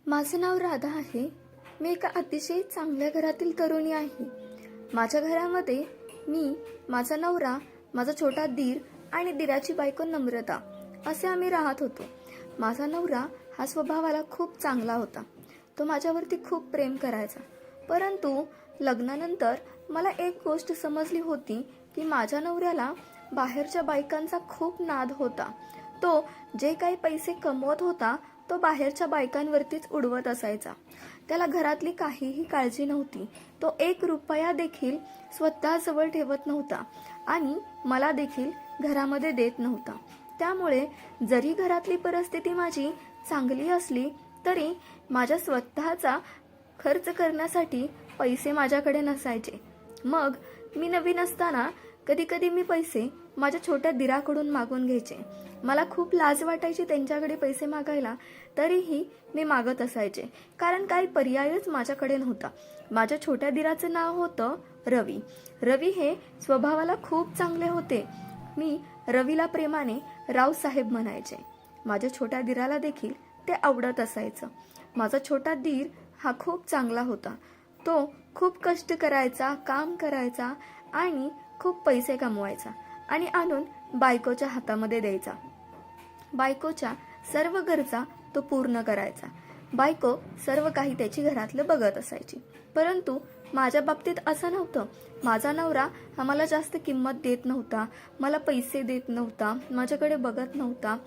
माझं नाव राधा आहे. मी एका अतिशय चांगल्या घरातील तरुणी आहे. माझ्या घरामध्ये मी, माझा नवरा, माझा छोटा दीर आणि दीराची बायको नम्रता असे आम्ही राहत होतो. माझा नवरा हा स्वभावाला खूप चांगला होता. तो माझ्यावरती खूप प्रेम करायचा. परंतु लग्नानंतर मला एक गोष्ट समजली होती की माझ्या नवऱ्याला बाहेरच्या बायकांचा खूप नाद होता. तो जे काही पैसे कमवत होता तो बाहेरच्या बायकांवरतीच उडवत असायचा. त्याला घरातली काहीही काळजी नव्हती. तो 1 रुपया देखील स्वतः जवळ ठेवत नव्हता आणि मला देखील घरामध्ये देत नव्हता. त्यामुळे जरी घरातली परिस्थिती माझी चांगली असली तरी माझ्या स्वतःचा खर्च करण्यासाठी पैसे माझ्याकडे नसायचे. मग मी नवीन असताना कधी कधी मी पैसे माझ्या छोट्या दिराकडून मागून घ्यायचे. मला खूप लाज वाटायची त्यांच्याकडे पैसे मागायला, तरीही मी मागत असायचे, कारण काही पर्यायच माझ्याकडे नव्हता. माझ्या छोट्या दिराचं नाव होतं रवी. रवी हे स्वभावाला खूप चांगले होते. मी रवीला प्रेमाने रावसाहेब म्हणायचे. माझ्या छोट्या दिराला देखील ते आवडत असायचं. माझा छोटा दीर हा खूप चांगला होता. तो खूप कष्ट करायचा, काम करायचा आणि खूप पैसे कमवायचा आणि आणून बायकोच्या हातामध्ये द्यायचा. बायकोच्या सर्व गरजा तो पूर्ण करायचा. बायको सर्व काही त्याची घरातलं बघत असायची. परंतु माझ्या बाबतीत असं नव्हतं. माझा नवरा हा मला जास्त किंमत देत नव्हता, मला पैसे देत नव्हता, माझ्याकडे बघत नव्हता.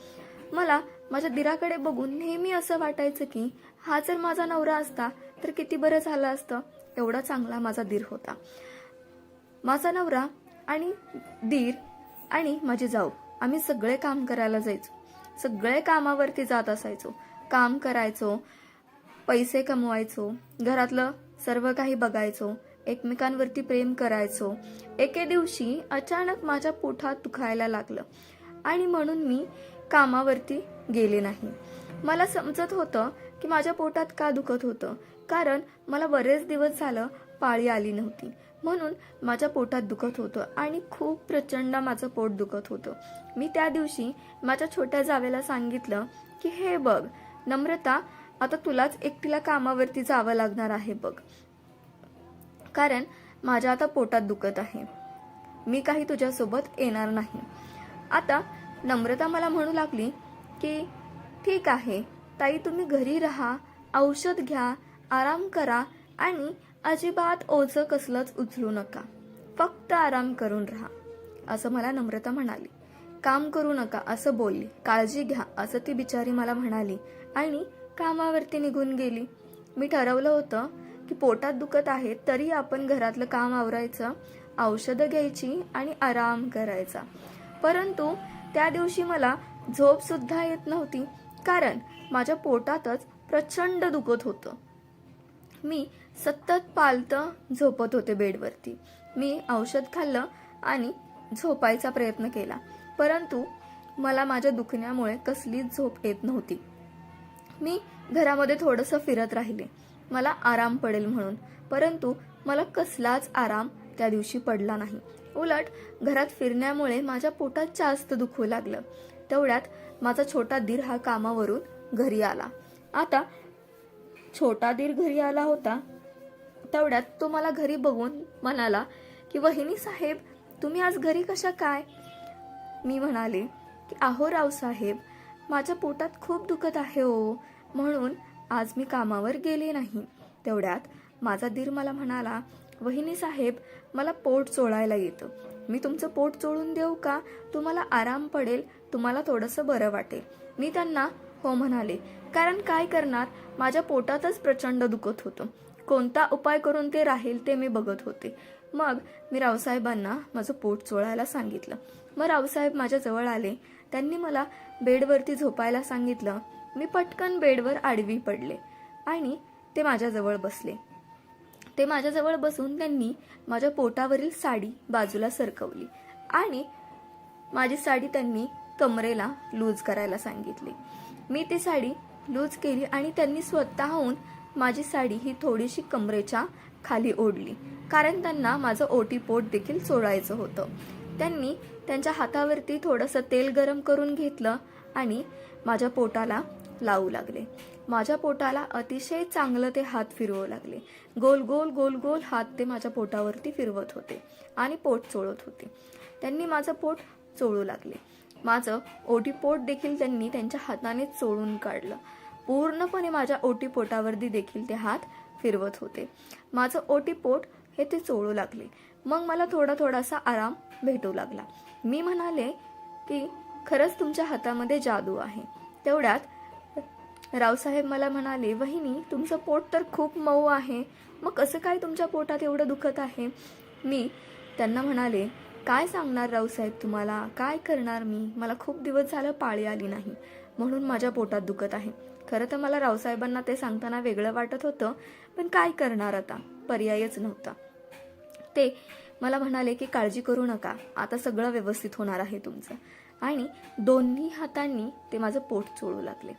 मला माझ्या दिराकडे बघून नेहमी असं वाटायचं की हा जर माझा नवरा असता तर किती बरं झालं असतं. एवढा चांगला माझा दीर होता. माझा नवरा आणि दीर आणि माझी जाऊ आम्ही सगळे काम करायला जायचो. सगळे कामावरती जात असायचो. काम करायचो, पैसे कमवायचो, घरातलं सर्व काही बघायचो, एकमेकांवरती प्रेम करायचो. एके दिवशी अचानक माझ्या पोटात दुखायला लागलं आणि म्हणून मी कामावरती गेले नाही. मला समजत होतं की माझ्या पोटात का दुखत होतं, कारण मला बरेच दिवस झालं पाळी आली नव्हती. म्हणून माझ्या पोटात दुखत होतं आणि खूप प्रचंड माझं पोट दुखत होतं. मी त्या दिवशी माझ्या छोट्या जावेला सांगितलं की हे बघ नम्रता, आता तुलाच एकटीला कामावरती जावं लागणार आहे बघ, कारण माझ्या आता पोटात दुखत आहे. मी काही तुझ्यासोबत येणार नाही. आता नम्रता मला म्हणू लागली की ठीक आहे ताई, तुम्ही घरी राहा, औषध घ्या, आराम करा आणि अजिबात ओझं कसलंच उचलू नका, फक्त आराम करून राहा, असं मला नम्रता म्हणाली. काम करू नका असं बोलली, काळजी घ्या असं ती बिचारी मला म्हणाली आणि कामावरती निघून गेली. मी ठरवलं होतं की पोटात दुखत आहे तरी आपण घरातलं काम आवरायचं, औषधं घ्यायची आणि आराम करायचा. परंतु त्या दिवशी मला झोप सुद्धा येत नव्हती, कारण माझ्या पोटातच प्रचंड दुखत होतं. मी सतत पालतं झोपत होते बेडवरती. मी औषध खाल्लं आणि झोपायचा प्रयत्न केला, परंतु मला माझ्या दुखण्यामुळे कसलीच झोप येत नव्हती. मी घरामध्ये थोडंसं फिरत राहिले, मला आराम पडेल म्हणून, परंतु मला कसलाच आराम त्या दिवशी पडला नाही. उलट घरात फिरण्यामुळे माझ्या पोटात जास्त दुखू लागलं. तेवढ्यात माझा छोटा दीर हा कामावरून घरी आला. आता छोटा दीर घरी आला होता तेवढ्यात तो मला घरी बघून म्हणाला की वहिनी साहेब, तुम्ही आज घरी कशा काय? मी म्हणाले की अहो रावसाहेब, माझ्या पोटात खूप दुखत आहे हो, म्हणून आज मी कामावर गेले नाही. तेवढ्यात माझा दीर मला म्हणाला, वहिनी साहेब, मला पोट चोळायला येतं, मी तुमचं पोट चोळून देऊ का? तुम्हाला आराम पडेल, तुम्हाला थोडंसं बरं वाटेल. मी त्यांना हो म्हणाले, कारण काय करणार, माझ्या पोटातच प्रचंड दुखत होतं. कोणता उपाय करून ते राहील ते मी बघत होते. मग मी रावसाहेबांना माझं पोट चोळायला सांगितलं. मग रावसाहेब माझ्या जवळ आले. त्यांनी मला बेडवरती झोपायला सांगितलं. मी पटकन बेडवर आडवी पडले आणि ते माझ्याजवळ बसले. ते माझ्याजवळ बसून त्यांनी माझ्या पोटावरील साडी बाजूला सरकवली आणि माझी साडी त्यांनी कमरेला लूज करायला सांगितली. मी ती साडी लूज केली आणि त्यांनी स्वतःहून माझी साडी ही थोडीशी कमरेच्या खाली ओढली, कारण त्यांना माझं ओटीपोट देखील चोळायचं होतं. त्यांनी त्यांच्या हातावरती थोडंसं तेल गरम करून घेतलं आणि माझ्या पोटाला लावू लागले. माझ्या पोटाला अतिशय चांगलं ते हात फिरवू लागले. गोल गोल गोल गोल हात ते माझ्या पोटावरती फिरवत होते आणि पोट चोळत होते. त्यांनी माझं पोट चोळू लागले. माझं ओटीपोट देखील त्यांनी त्यांच्या हाताने चोळून काढलं. पूर्णपणे माझ्या ओटीपोटावरती देखील ते हात फिरवत होते. माझं ओटीपोट हे ते चोळू लागले. मग मला थोडासा आराम भेटू लागला. मी म्हणाले की खरंच तुमच्या हातामध्ये जादू आहे. तेवढ्यात रावसाहेब मला म्हणाले, वहिनी तुमचं पोट तर खूप मऊ आहे, मग कसं काय तुमच्या पोटात एवढं दुखत आहे? मी त्यांना म्हणाले, काय सांगणार रावसाहेब तुम्हाला, काय करणार मी, मला खूप दिवस झालं पाळी आली नाही म्हणून माझ्या पोटात दुखत आहे. खरं तर मला रावसाहेबांना ते सांगताना वेगळं वाटत होतं, पण काय करणार आता, पर्यायच नव्हता. ते मला म्हणाले की काळजी करू नका, आता सगळं व्यवस्थित होणार आहे तुमचं. आणि दोन्ही हातांनी ते माझं पोट चोळू लागले.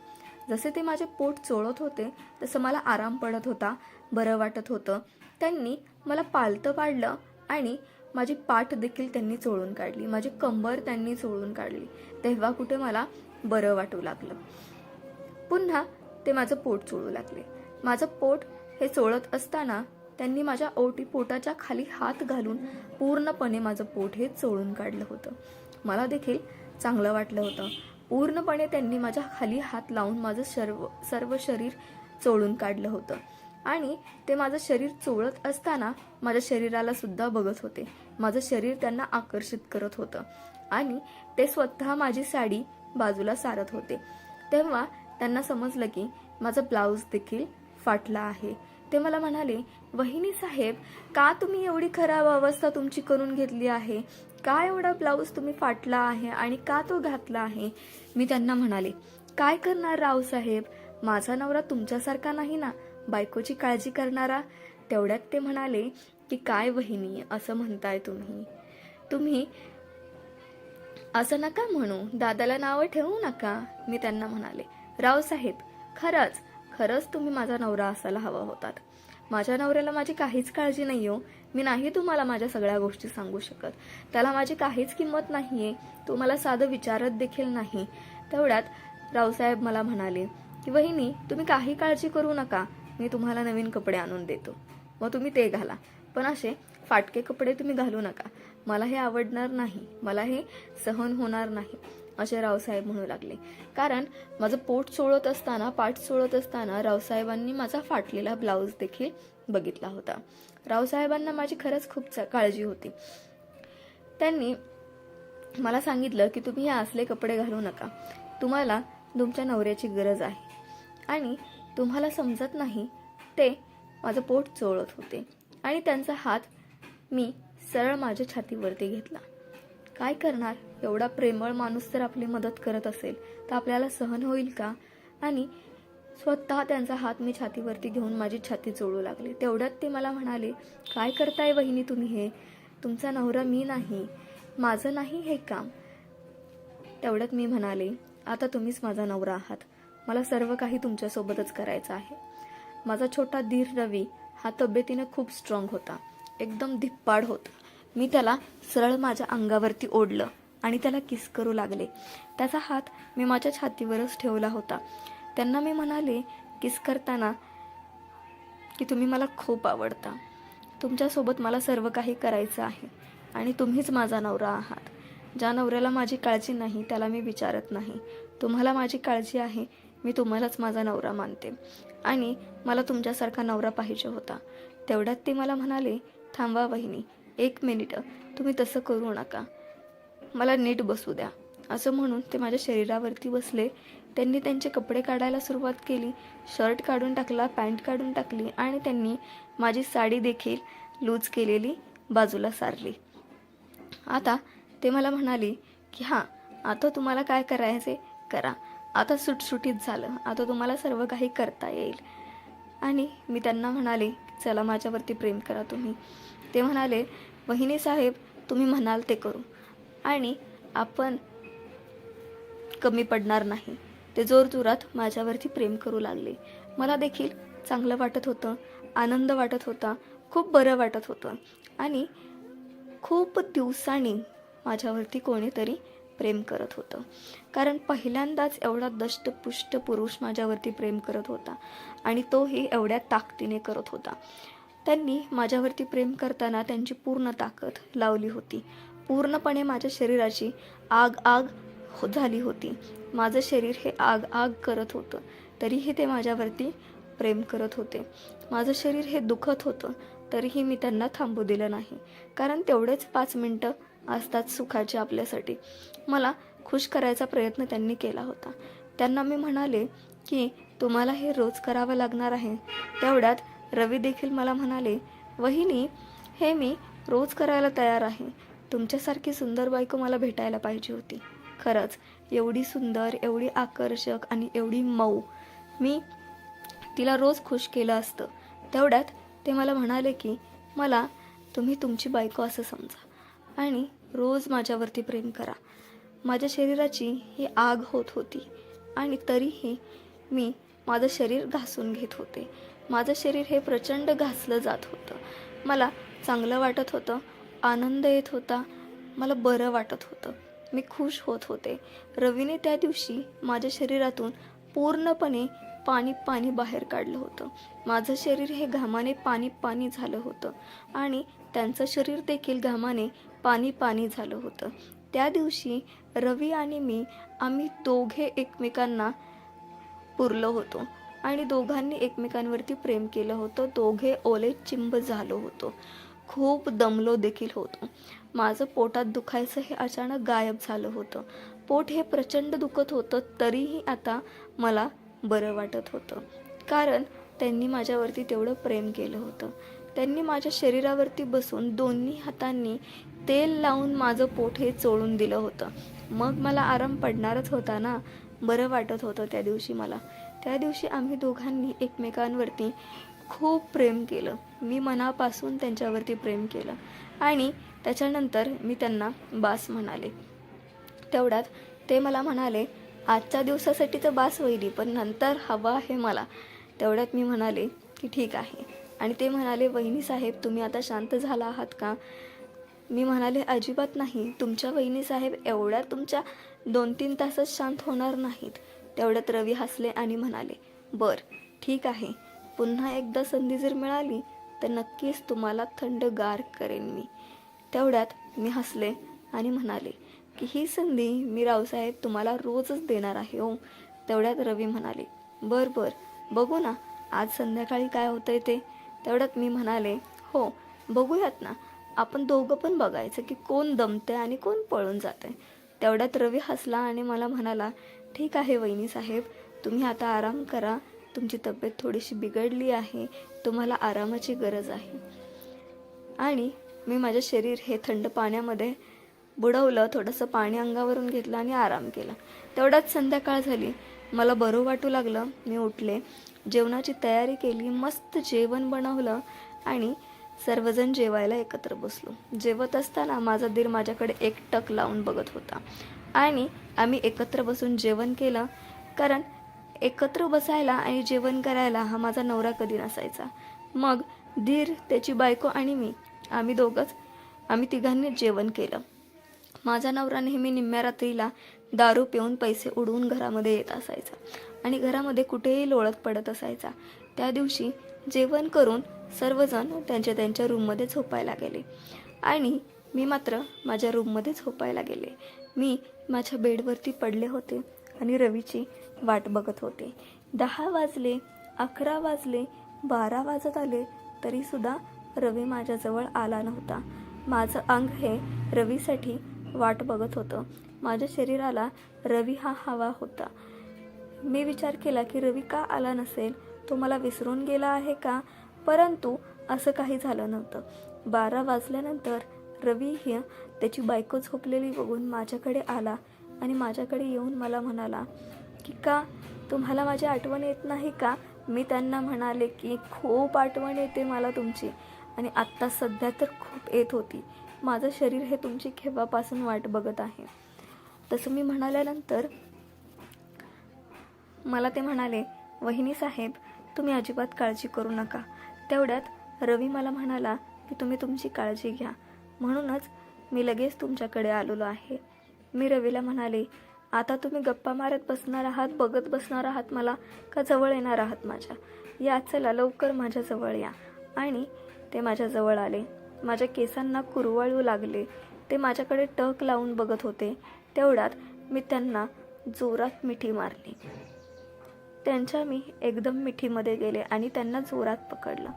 जसे ते माझे पोट चोळत होते तसं मला आराम पडत होता, बरं वाटत होतं. त्यांनी मला पालतं पाडलं आणि माझी पाठ देखील त्यांनी चोळून काढली, माझी कंबर त्यांनी चोळून काढली. तेव्हा कुठे मला बरं वाटू लागलं. पुन्हा ते माझं पोट चोळू लागले. माझं पोट हे चोळत असताना त्यांनी माझ्या पोटाच्या खाली हात घालून पूर्णपणे माझं पोट हे चोळून काढलं होतं. मला देखील चांगलं वाटलं होतं. पूर्णपणे त्यांनी माझ्या खाली हात लावून माझं सर्व शरीर चोळून काढलं होतं. आणि ते माझं शरीर चोळत असताना माझ्या शरीराला सुद्धा बघत होते. माझं शरीर त्यांना आकर्षित करत होतं आणि ते स्वतः माझी साडी बाजूला सारत होते. तेव्हा त्यांना समजलं की माझं ब्लाऊज देखील फाटला आहे. ते मला म्हणाले, वहिनी साहेब का तुम्ही एवढी खराब अवस्था तुमची करून घेतली आहे, का एवढा ब्लाऊज तुम्ही फाटला आहे आणि का तो घातला आहे? मी त्यांना म्हणाले, काय करणार रावसाहेब, माझा नवरा तुमच्यासारखा नाही ना, बायकोची काळजी करणारा. तेवढ्यात ते म्हणाले की काय वहिनी असं म्हणताय तुम्ही असं नका म्हणू, दादाला नावं ठेवू नका. मी त्यांना म्हणाले, रावसाहेब खरंच तुम्ही माझा नवरा असायला हवा होतात. माझ्या नवऱ्याला माझी काहीच काळजी नाही हो. मी नाही तुम्हाला माझ्या सगळ्या गोष्टी सांगू शकत. त्याला माझी काहीच किंमत नाहीये. तो मला साधं विचारत देखील नाही. तेवढ्यात रावसाहेब मला म्हणाले की वहिनी तुम्ही काही काळजी करू नका, मी तुम्हाला नवीन कपडे आणून देतो, मग तुम्ही ते घाला. पण असे फाटके कपडे तुम्ही घालू नका, मला हे आवडणार नाही, मला हे सहन होणार नाही असे रावसाहेब म्हणू लागले. कारण माझं पोट चोळत असताना, पाठ चोळत असताना रावसाहेबांनी माझा फाटलेला ब्लाऊज देखील बघितला होता. रावसाहेबांना माझी खरंच खूप काळजी होती. त्यांनी मला सांगितलं की तुम्ही हे असले कपडे घालू नका, तुम्हाला तुमच्या नवऱ्याची गरज आहे. आणि तुम्हाला समजत नाही, ते माझं पोट चोळत होते आणि त्यांचा हात मी सरळ माझ्या छातीवरती घेतला. काय करणार, एवढा प्रेमळ माणूस जर आपली मदत करत असेल तर आपल्याला सहन होईल का? आणि स्वतः त्यांचा हात मी छातीवरती घेऊन माझी छाती चोळू लागले. तेवढ्यात ते मला म्हणाले, काय करताय वहिनी तुम्ही, हे तुमचा नवरा मी नाही, माझं नाही हे काम. तेवढ्यात मी म्हणाले, आता तुम्हीच माझा नवरा आहात, मला सर्व काही तुमच्यासोबतच करायचं आहे. माझा छोटा धीर रवी हा तब्येतीने खूप स्ट्रॉंग होता, एकदम धिप्पाड होता. मी त्याला सरळ माझ्या अंगावरती ओढलं आणि त्याला किस करू लागले. त्याचा हात मी माझ्या छातीवरच ठेवला होता. त्यांना मी म्हणाले किस करताना की तुम्ही मला खूप आवडता, तुमच्यासोबत मला सर्व काही करायचं आहे आणि तुम्हीच माझा नवरा आहात. ज्या नवऱ्याला माझी काळजी नाही त्याला मी विचारत नाही, तुम्हाला माझी काळजी आहे, मी तुम्हालाच माझा नवरा मानते आणि मला तुमच्यासारखा नवरा पाहिजे होता. तेवढ्यात ते मला म्हणाले, थांबा वहिनी, 1 मिनिट, तुम्ही तसं करू नका, मला नीट बसू द्या. असं म्हणून ते माझ्या शरीरावरती बसले. त्यांनी त्यांचे कपडे काढायला सुरुवात केली. शर्ट काढून टाकला, पॅन्ट काढून टाकली आणि त्यांनी माझी साडी देखील लूज केलेली बाजूला सारली. आता ते मला म्हणाले की हां, आता तुम्हाला काय करायचे करा, आता सुटसुटीत झालं, आता तुम्हाला सर्व काही करता येईल. आणि मी त्यांना म्हणाले, चला माझ्यावरती प्रेम करा तुम्ही. ते म्हणाले, वहिनी साहेब तुम्ही म्हणाल ते करू आणि आपण कमी पडणार नाही. ते जोरजोरात माझ्यावरती प्रेम करू लागले. मला देखील चांगलं वाटत होतं, आनंद वाटत होता, खूप बरं वाटत होतं आणि खूप दिवसांनी माझ्यावरती कोणीतरी प्रेम करत होतं. कारण पहिल्यांदाच एवढा दष्टपुष्ट पुरुष माझ्यावरती प्रेम करत होता आणि तोही एवढ्या ताकदीने करत होता. त्यांनी माझ्यावरती प्रेम करताना त्यांची पूर्ण ताकद लावली होती. पूर्णपणे माझ्या शरीराची आग झाली होती. माझं शरीर हे आग करत होतं, तरीही ते माझ्यावरती प्रेम करत होते. माझं शरीर हे दुखत होतं, तरीही मी त्यांना थांबू दिलं नाही. कारण तेवढेच 5 मिनटं असतात सुखाचे आपल्यासाठी. मला खुश करायचा प्रयत्न त्यांनी केला होता. त्यांना मी म्हणाले की तुम्हाला हे रोज करावं लागणार आहे. तेवढ्यात रवी देखील मला म्हणाले, वहिनी, हे मी रोज करायला तयार आहे. तुमच्यासारखी सुंदर बायको मला भेटायला पाहिजे होती. खरंच एवढी सुंदर, एवढी आकर्षक आणि एवढी मऊ, मी तिला रोज खुश केलं असतं. तेवढ्यात ते मला म्हणाले की मला तुम्ही तुमची बायको असं समजा आणि रोज माझ्यावरती प्रेम करा. माझ्या शरीराची ही आग होत होती आणि तरीही मी माझं शरीर घासून घेत होते. माझं शरीर हे प्रचंड घासलं जात होतं. मला चांगलं वाटत होतं, आनंद येत होता, मला बरं वाटत होतं, मी खुश होत होते. रवीने त्या दिवशी माझ्या शरीरातून पूर्णपणे पाणी बाहेर काढलं होतं. माझं शरीर हे घामाने पाणी झालं होतं आणि त्यांचं शरीर देखील घामाने पाणी झालं होतं. त्या दिवशी रवी आणि आम्ही दोघे एकमेकांना पुरलो होतो आणि दोघांनी एकमेकांवरती प्रेम केलं होतं. दोघे ओले चिंब झालो होतो. खूप दमलो देखील होतो. माझं पोटात दुखायचं हे अचानक गायब झालं होतं. पोट हे प्रचंड दुखत होतं, तरीही आता मला बरं वाटत होतं. कारण त्यांनी माझ्यावरती तेवढं प्रेम केलं होतं. त्यांनी माझ्या शरीरावरती बसून दोन्ही हातांनी तेल लावून माझं पोट हे चोळून दिलं होतं. मग मला आराम पडणारच होता ना. बरं वाटत होतं त्या दिवशी मला. त्या दिवशी आम्ही दोघांनी एकमेकांवरती खूप प्रेम केलं. मी मनापासून त्यांच्यावरती प्रेम केलं आणि त्याच्यानंतर मी त्यांना बास म्हणाले. तेवढ्यात ते मला म्हणाले, आजच्या दिवसासाठी तर बास होईल, पण नंतर हवा आहे मला. तेवढ्यात मी म्हणाले की ठीक आहे. आणि ते म्हणाले, वहिनी साहेब, तुम्ही आता शांत झाला आहात का? मी म्हणाले, अजिबात नाही. तुमच्या वहिनी साहेब एवढ्या तुमच्या 2-3 तासात शांत होणार नाहीत. तेवढ्यात रवी हसले आणि म्हणाले, ठीक आहे, पुन्हा एकदा संधी जर मिळाली तर नक्कीच तुम्हाला थंडगार करेन मी. तेवढ्यात मी हसले आणि म्हणाले की ही संधी मी रावसाहेब तुम्हाला रोजच देणार आहे हो. तेवढ्यात रवी म्हणाले, बघू ना आज संध्याकाळी काय होतंय ते. तेवढ्यात मी म्हणाले, हो बघूयात ना, आपण दोघं पण बघायचं की कोण दमते आणि कोण पळून जाते. तेवढ्यात रवी हसला आणि मला म्हणाला, ठीक आहे वहिनी साहेब, तुम्ही आता आराम करा. तुमची तब्येत थोडीशी बिघडली आहे, तुम्हाला आरामाची गरज आहे. आणि मी माझे शरीर हे थंड पाण्यामध्ये बुडवलं, थोडंसं पाणी अंगावरून घेतलं आणि आराम केला. तेवढ्यात संध्याकाळ झाली. मला बरं वाटू लागलं. मी उठले, जेवणाची तयारी केली, मस्त जेवण बनवलं आणि सर्वजण जेवायला एकत्र बसलो. जेवत असताना माझा दीर माझ्याकडे एकटक लावून बघत होता आणि आम्ही एकत्र बसून जेवण केलं. कारण एकत्र बसायला आणि जेवण करायला हा माझा नवरा कधी नसायचा. मग दीर, त्याची बायको आणि आम्ही तिघांनीच जेवण केलं. माझा नवरा नेहमी निम्म्या रात्रीला दारू पिऊन पैसे उडवून घरामध्ये येत असायचा आणि घरामध्ये कुठेही लोळत पडत असायचा. त्या दिवशी जेवण करून सर्वजण त्यांच्या रूममध्ये झोपायला गेले आणि मी मात्र माझ्या रूममध्ये झोपायला गेले. मी माझ्या बेडवरती पडले होते आणि रवीची वाट बघत होते. 10 वाजले, 11 वाजले, 12 वाजत आले, तरीसुद्धा रवी माझ्याजवळ आला नव्हता. माझं अंग हे रवीसाठी वाट बघत होतं. माझ्या शरीराला रवी हा हवा होता. मी विचार केला की रवी का आला नसेल, तो मला विसरून गेला आहे का? परंतु असं काही झालं नव्हतं. 12 वाजल्यानंतर रवी ही त्याची बायको झोपलेली बघून माझ्याकडे आला आणि माझ्याकडे येऊन मला म्हणाला की का तुम्हाला माझी आठवण येत नाही का? मी त्यांना म्हणाले की खूप आठवण येते मला तुमची आणि आत्ता सध्या तर खूप येत होती. माझं शरीर हे तुमची केव्हापासून वाट बघत आहे. तसं मी म्हणाल्यानंतर मला ते म्हणाले, वहिनी साहेब, तुम्ही अजिबात काळजी करू नका. तेवढ्यात रवी मला म्हणाला की तुम्ही तुमची काळजी घ्या, म्हणूनच मी लगेच तुमच्याकडे आलेलो आहे. मी रवीला म्हणाले, आता तुम्ही गप्पा मारत बसणार आहात, बघत बसणार आहात मला, का जवळ येणार आहात माझ्या? या चला लवकर माझ्या जवळ या. आणि ते माझ्या जवळ आले. माझ्या केसांना कुरवाळू लागले. ते माझ्याकडे टक लावून बघत होते. तेवढ्यात मी त्यांना जोरात मिठी मारली. त्यांच्या मी एकदम मिठीमध्ये गेले आणि त्यांना जोरात पकडलं.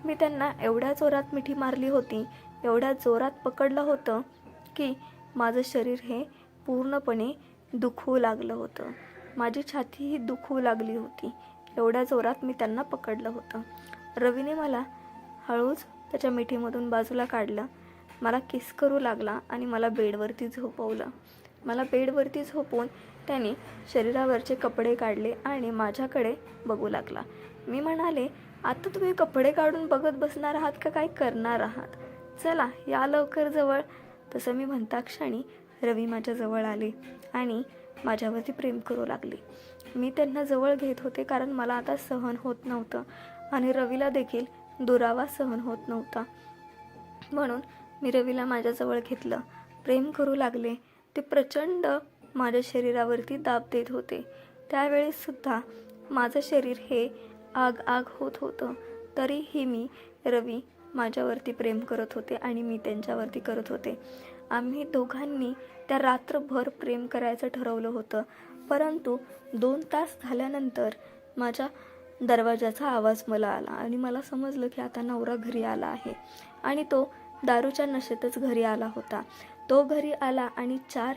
मी त्यांना एवढ्या जोरात मिठी मारली होती, एवढ्या जोरात पकडलं होतं की माझं शरीर हे पूर्णपणे दुखू लागलं होतं. माझी छातीही दुखू लागली होती. एवढ्या जोरात मी त्यांना पकडलं होतं. रवीने मला हळूच त्याच्या मिठीमधून बाजूला काढलं, मला किस करू लागला आणि मला बेडवरती झोपवलं. मला बेडवरती झोपवून त्याने शरीरावरचे कपडे काढले आणि माझ्याकडे बघू लागला. मी म्हणाले, आता तुम्ही कपडे काढून बघत बसणार आहात का काय करणार आहात? चला या लवकर जवळ. तसं मी म्हणता क्षणी रवी माझ्या जवळ आले आणि माझ्यावरती प्रेम करू लागले. मी त्यांना जवळ घेत होते कारण मला आता सहन होत नव्हतं आणि रवीला देखील दुरावा सहन होत नव्हता. म्हणून मी रवीला माझ्याजवळ घेतलं, प्रेम करू लागले. ते प्रचंड माझ्या शरीरावरती दाब देत होते. त्यावेळेससुद्धा माझं शरीर हे आग आग होत होतं. तरीही मी रवी माझ्यावरती प्रेम करत होते आणि मी त्यांच्यावरती करत होते. आम्ही दोघांनी त्या रात्रभर प्रेम करायचं ठरवलं होतं. परंतु 2 तास झाल्यानंतर माझ्या दरवाजाचा आवाज मला आला आणि मला समजलं की आता नवरा घरी आला आहे. आणि तो दारूच्या नशेतच घरी आला होता. तो घरी आला आणि 4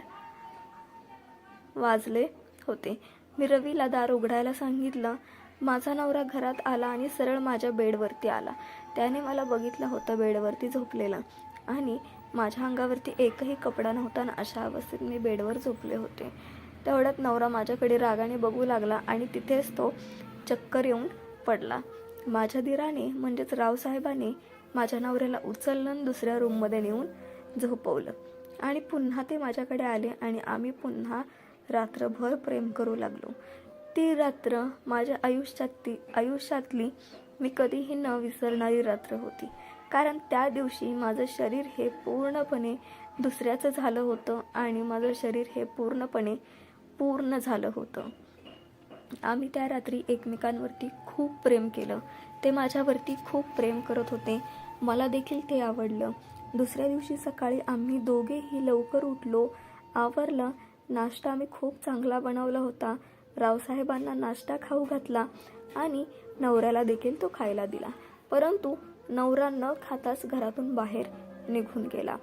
वाजले होते. मी रवीला दार उघडायला सांगितलं. माझा नवरा घरात आला आणि सरळ माझ्या बेडवरती आला. त्याने मला बघितलं होतं बेडवरती झोपलेलं आणि माझ्या अंगावरती एकही कपडा नव्हता आणि अशा अवस्थेत मी बेडवर झोपले होते. तेवढ्यात नवरा माझ्याकडे रागाने बघू लागला आणि तिथेच तो चक्कर येऊन पडला. माझ्या दिराने म्हणजेच रावसाहेबाने माझ्या नवऱ्याला उचललं आणि दुसऱ्या रूममध्ये नेऊन झोपवलं आणि पुन्हा ते माझ्याकडे आले आणि आम्ही पुन्हा रात्रभर प्रेम करू लागलो. ती रात्र माझ्या आयुष्यातली मी कधीही न विसरणारी रात्र होती. कारण त्या दिवशी माझं शरीर हे पूर्णपणे दुसऱ्याचं झालं होतं आणि माझं शरीर हे पूर्णपणे पूर्ण झालं होतं. आम्ही त्या रात्री एकमेकांवरती खूप प्रेम केलं. ते माझ्यावरती खूप प्रेम करत होते. मला देखील ते आवडलं. दुसऱ्या दिवशी सकाळी आम्ही दोघेही लवकर उठलो, आवरलं. नाश्ता आम्ही खूप चांगला बनवला होता. रावसाहेबांना नाश्ता खाऊ घातला आणि नवऱ्याला देखील तो खायला दिला. परंतु नवरा न खाताच घरातून बाहेर निघून गेला.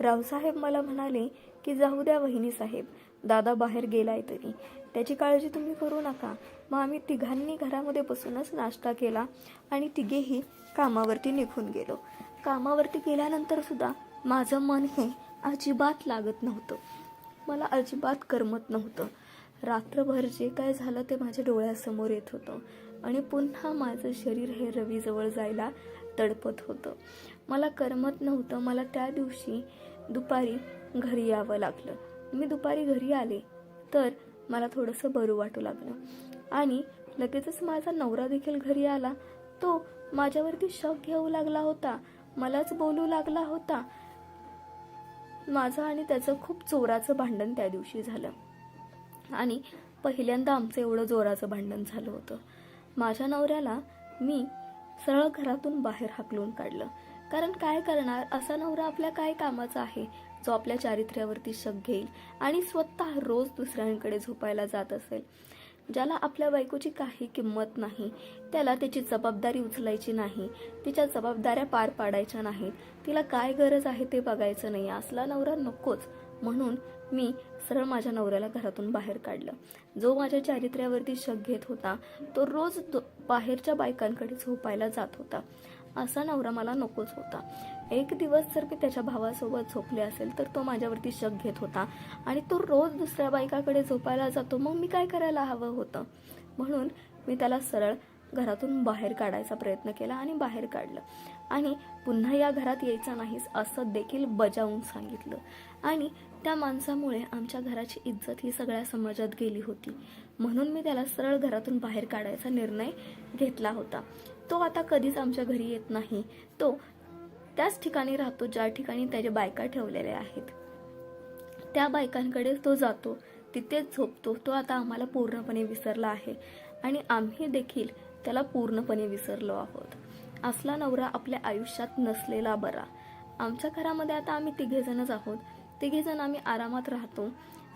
रावसाहेब मला म्हणाले की जाऊ द्या वहिनी साहेब, दादा बाहेर गेलाय तरी, त्याची काळजी तुम्ही करू नका. मग आम्ही तिघांनी घरामध्ये बसूनच नाश्ता केला आणि तिघेही कामावरती निघून गेलो. कामावरती गेल्यानंतर सुद्धा माझं मन हे अजिबात लागत नव्हतं. मला अजिबात करमत नव्हतं. रात्रभर जे काय झालं ते माझ्या डोळ्यासमोर येत होतं आणि पुन्हा माझं शरीर हे रवीजवळ जायला तडपत होतं. मला करमत नव्हतं. मला त्या दिवशी दुपारी घरी यावं लागलं. मी दुपारी घरी आले तर मला थोडंसं बरं वाटू लागलं आणि लगेचच माझा नवरा देखील घरी आला. तो माझ्यावरती शक घेऊ लागला होता, मलाच बोलू लागला होता. माझं आणि त्याचं खूप जोराचं भांडण त्या दिवशी झालं आणि पहिल्यांदा आमचं एवढं जोराचं भांडण झालं होतं. माझ्या नवऱ्याला मी सरळ घरातून बाहेर हाकलून काढलं. कारण काय करणार, असा नवरा आपल्या काय कामाचा आहे जो आपल्या चारित्र्यावरती शक घेईल आणि स्वतः रोज दुसऱ्यांकडे झोपायला जात असेल. ज्याला आपल्या बायकोची काही किंमत नाही, त्याला त्याची जबाबदारी उचलायची नाही, तिच्या जबाबदाऱ्या पार पाडायच्या नाहीत, तिला काय गरज आहे ते बघायचं नाही, असला नवरा नकोच. म्हणून मी सरळ माझ्या नवऱ्याला घरातून बाहेर काढलं. जो माझ्या चारित्र्यावरती शक घेत होता तो रोज बाहेरच्या बायकांकडे झोपायला जात होता. असा नवरा मला नकोच होता. एक दिवस जर मी त्याच्या भावासोबत झोपले असेल तर तो माझ्यावरती शक घेत होता आणि तो रोज दुसऱ्या बायकाकडे झोपायला जातो. मग मी काय करायला हवं होतं? म्हणून मी त्याला सरळ घरातून बाहेर काढायचा प्रयत्न केला आणि बाहेर काढलं आणि पुन्हा या घरात यायचं नाहीस असं देखील बजावून सांगितलं. आणि त्या माणसामुळे आमच्या घराची इज्जत ही सगळ्या समाजात गेली होती. म्हणून मी त्याला सरळ घरातून बाहेर काढायचा निर्णय घेतला होता. तो आता कधीच आमच्या घरी येत नाही. तो त्याच ठिकाणी राहतो ज्या ठिकाणी त्याच्या बायका ठेवलेल्या आहेत. त्या बायकांकडे तो जातो, तिथेच झोपतो. तो आता आम्हाला पूर्णपणे विसरला आहे आणि आम्ही देखील त्याला पूर्णपणे विसरलो आहोत. असला नवरा आपल्या आयुष्यात नसलेला बरा. आमच्या घरामध्ये आता आम्ही तिघेजणच आहोत. तिघेजण आम्ही आरामात राहतो,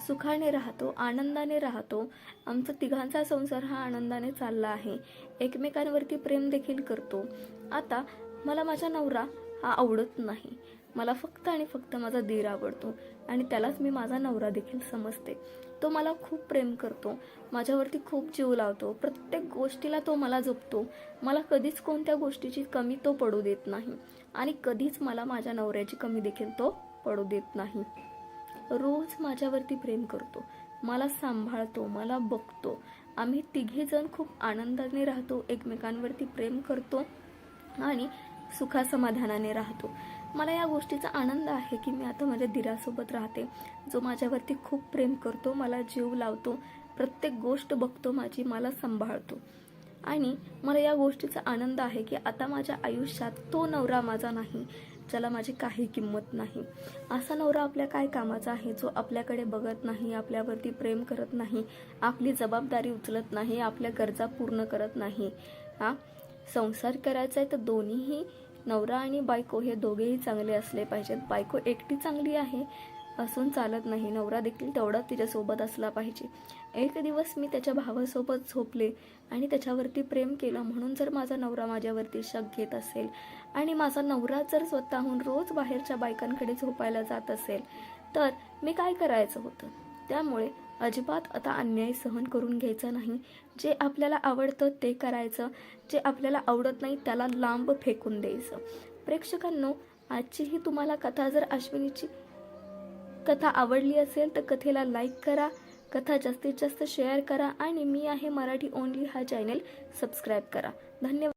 सुखाने राहतो, आनंदाने राहतो. आमचा तिघांचा संसार हा आनंदाने चालला आहे. एकमेकांवरती प्रेम देखील करतो. आता मला माझा नवरा हा आवडत नाही. मला फक्त आणि फक्त माझा दीर आवडतो आणि त्यालाच मी माझा नवरा देखील समजते. तो मला खूप प्रेम करतो, माझ्यावरती खूप जीव लावतो. प्रत्येक गोष्टीला तो मला जपतो. मला कधीच कोणत्या गोष्टीची कमी तो पडू देत नाही आणि कधीच मला माझ्या नवऱ्याची कमी देखील तो पडू देत नाही. रोज माझ्यावरती प्रेम करतो, मला सांभाळतो, मला बघतो. आम्ही तिघेजण खूप आनंदाने राहतो, एकमेकांवरती प्रेम करतो आणि सुखासमाधानाने राहतो. मला या गोष्टीचा आनंद आहे की मी आता माझ्या दिरासोबत राहते, जो माझ्यावरती खूप प्रेम करतो, मला जीव लावतो, प्रत्येक गोष्ट बघतो माझी, मला सांभाळतो. आणि मला या गोष्टीचा आनंद आहे की आता माझ्या आयुष्यात तो नवरा माझा नाही, ज्याला माझी काही किंमत नाही. असा नवरा आपल्या काय कामाचा आहे, जो आपल्याकडे बघत नाही, आपल्यावरती प्रेम करत नाही, आपली जबाबदारी उचलत नाही, आपल्या गरजा पूर्ण करत नाही. संसार करायचा आहे तर दोन्हीही नवरा आणि बायको हे दोघेही चांगले असले पाहिजेत. बायको एकटी चांगली आहे असून चालत नाही, नवरा देखील तेवढाच तिच्यासोबत असला पाहिजे. एक दिवस मी त्याच्या भावासोबत झोपले आणि त्याच्यावरती प्रेम केलं म्हणून जर माझा नवरा माझ्यावरती शक घेत असेल आणि माझा नवरा जर स्वतःहून रोज बाहेरच्या बायकांकडे झोपायला जात असेल तर मी काय करायचं होतं. त्यामुळे अजिबात आता अन्याय सहन करून घ्यायचा नाही. जे आपल्याला आवडतं ते करायचं, जे आपल्याला आवडत नाही त्याला लांब फेकून द्यायचं. प्रेक्षकांनो, आजची ही तुम्हाला कथा जर अश्विनीची कथा आवडली असेल तर कथेला लाईक करा, कथा जास्तीत जास्त शेअर करा आणि मी आहे मराठी ओनली हा चॅनल सबस्क्राईब करा. धन्यवाद.